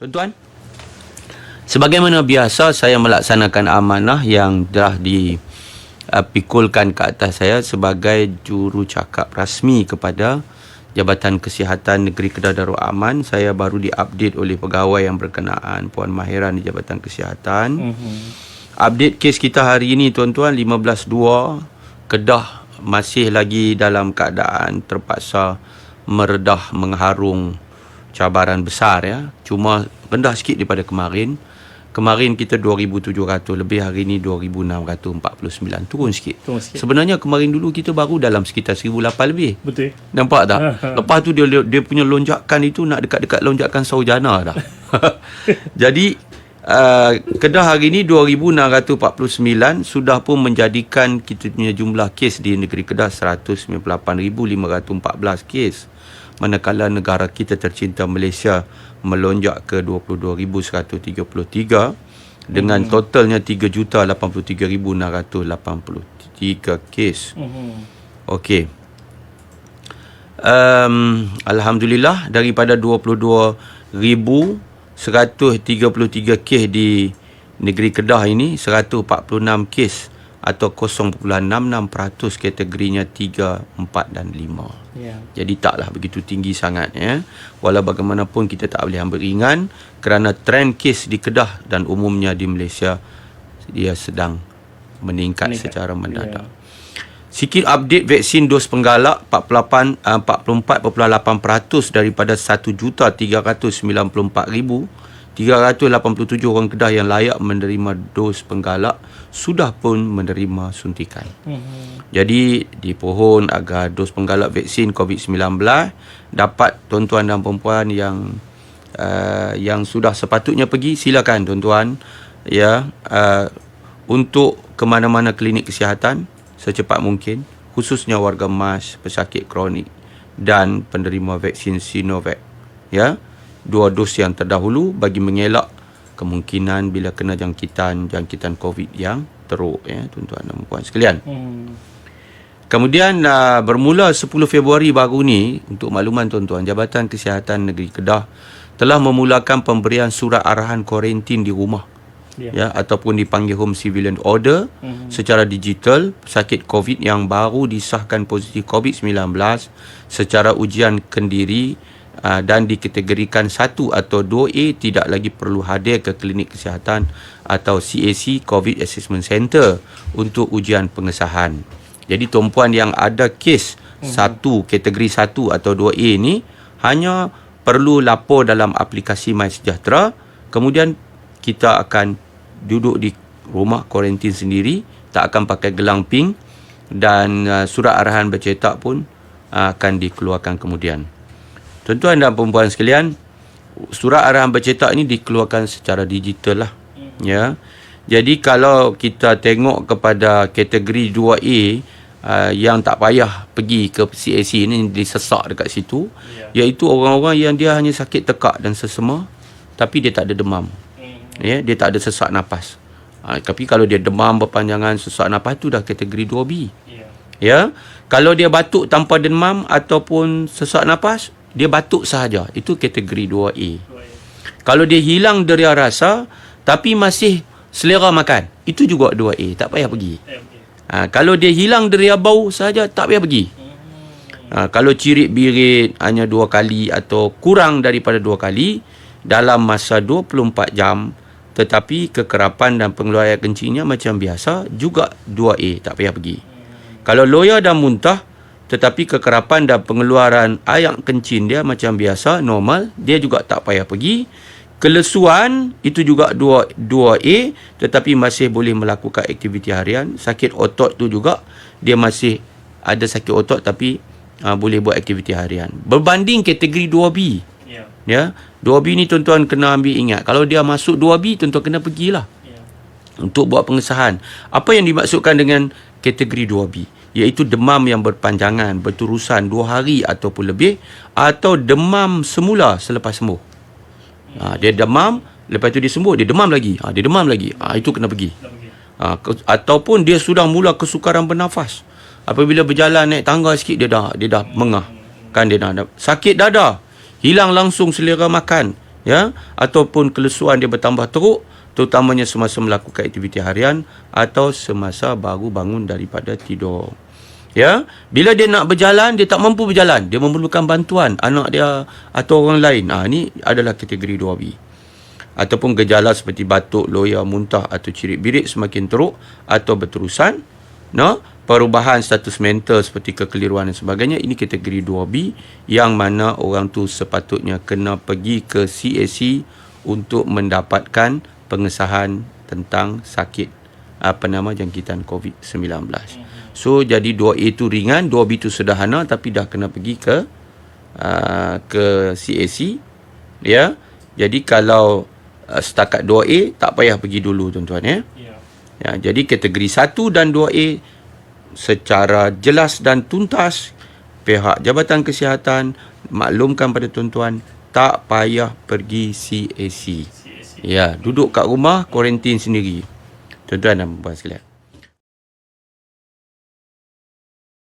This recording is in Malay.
Tuan-tuan, sebagaimana biasa saya melaksanakan amanah yang telah dipikulkan ke atas saya sebagai jurucakap rasmi kepada Jabatan Kesihatan Negeri Kedah Darul Aman. Saya baru diupdate oleh pegawai yang berkenaan, Puan Mahiran di Jabatan Kesihatan. Update kes kita hari ini, tuan-tuan, 15.2, Kedah masih lagi dalam keadaan terpaksa meredah mengharung cabaran besar, ya. Cuma rendah sikit daripada kemarin. Kemarin kita 2,700 lebih, hari ini 2,649, turun sikit. Sebenarnya kemarin dulu kita baru dalam sekitar 1,800 lebih. Betul. Nampak tak? Lepas tu dia punya lonjakan itu nak dekat-dekat lonjakan saujana dah. Jadi Kedah hari ini 2,649 sudah pun menjadikan kita punya jumlah kes di negeri Kedah 198,514 kes. Manakala negara kita tercinta Malaysia melonjak ke 22,133 dengan totalnya 3,83,683 kes. Okey. Alhamdulillah, daripada 22,133 kes di negeri Kedah ini, 146 kes atau 0.66% kategorinya 3, 4 dan 5. Jadi taklah begitu tinggi sangat, ya. Walau bagaimanapun kita tak boleh ambil ringan kerana trend kes di Kedah dan umumnya di Malaysia dia sedang meningkat secara mendadak. Sikit update vaksin dos penggalak, 44.8% daripada 1,394,387 orang Kedah yang layak menerima dos penggalak sudah pun menerima suntikan. Jadi dipohon agar dos penggalak vaksin COVID-19 dapat tuan-tuan dan perempuan yang sudah sepatutnya pergi, silakan tuan-tuan, ya, untuk ke mana-mana klinik kesihatan secepat mungkin, khususnya warga MAS, pesakit kronik dan penerima vaksin Sinovac, ya, 2 dos yang terdahulu bagi mengelak kemungkinan bila kena jangkitan COVID yang teruk, ya, tuan-tuan dan puan sekalian. Kemudian bermula 10 Februari baru ni, untuk makluman tuan-tuan, Jabatan Kesihatan Negeri Kedah telah memulakan pemberian surat arahan kuarantin di rumah, ya, ataupun dipanggil home civilian order secara digital. Pesakit COVID yang baru disahkan positif COVID-19 secara ujian kendiri dan dikategorikan 1 atau 2A tidak lagi perlu hadir ke klinik kesihatan atau CAC COVID Assessment Center untuk ujian pengesahan. Jadi tumpuan yang ada kes 1, kategori 1 atau 2A ni hanya perlu lapor dalam aplikasi MySejahtera, kemudian kita akan duduk di rumah kuarantin sendiri, tak akan pakai gelang pink, dan surat arahan bercetak pun akan dikeluarkan kemudian. Tuan-tuan dan perempuan sekalian, surat arahan bercetak ini dikeluarkan secara digital lah, ya. Jadi kalau kita tengok kepada kategori 2A yang tak payah pergi ke CAC ini, disesak dekat situ, iaitu orang-orang yang dia hanya sakit tekak dan sesema tapi dia tak ada demam, ya, dia tak ada sesak nafas. Tapi kalau dia demam berpanjangan, sesak nafas, tu dah kategori 2B. Ya, kalau dia batuk tanpa demam ataupun sesak nafas, dia batuk sahaja, itu kategori 2A. Kalau dia hilang deria rasa tapi masih selera makan, itu juga 2A, tak payah pergi. Kalau dia hilang deria bau sahaja, tak payah pergi. Kalau cirit-birit hanya 2 kali atau kurang daripada 2 kali dalam masa 24 jam, tetapi kekerapan dan pengeluaran air kencingnya macam biasa, juga 2A, tak payah pergi. Kalau loya dan muntah tetapi kekerapan dan pengeluaran air kencing dia macam biasa, normal, dia juga tak payah pergi. Kelesuan itu juga 2A, tetapi masih boleh melakukan aktiviti harian. Sakit otot tu juga, dia masih ada sakit otot tapi boleh buat aktiviti harian. Berbanding kategori 2B. Ya, 2B ni tuan-tuan kena ambil ingat, kalau dia masuk 2B, tuan-tuan kena pergilah untuk buat pengesahan. Apa yang dimaksudkan dengan kategori 2B? Iaitu demam yang berpanjangan, berterusan 2 hari ataupun lebih, atau demam semula selepas sembuh. Dia demam, lepas tu dia sembuh, dia demam lagi, dia demam lagi, itu kena pergi. Ataupun dia sudah mula kesukaran bernafas, apabila berjalan naik tangga sikit, dia dah mengah, kan, dia dah sakit dada, hilang langsung selera makan, ya, ataupun kelesuan dia bertambah teruk, terutamanya semasa melakukan aktiviti harian atau semasa baru bangun daripada tidur. Ya, bila dia nak berjalan, dia tak mampu berjalan, dia memerlukan bantuan anak dia atau orang lain. Ini adalah kategori 2B. Ataupun gejala seperti batuk, loya, muntah atau cirit-birit semakin teruk atau berterusan, perubahan status mental seperti kekeliruan dan sebagainya, ini kategori 2B yang mana orang tu sepatutnya kena pergi ke CAC untuk mendapatkan pengesahan tentang sakit jangkitan COVID-19. So jadi 2A tu ringan, 2B tu sederhana, tapi dah kena pergi ke CAC, ya. Jadi kalau setakat 2A tak payah pergi dulu tuan-tuan, ya. Ya, jadi kategori 1 dan 2A secara jelas dan tuntas pihak Jabatan Kesihatan maklumkan pada tuan-tuan, tak payah pergi CAC. Ya, duduk kat rumah, kuarantin sendiri. Tuan-tuan dan puan sekalian.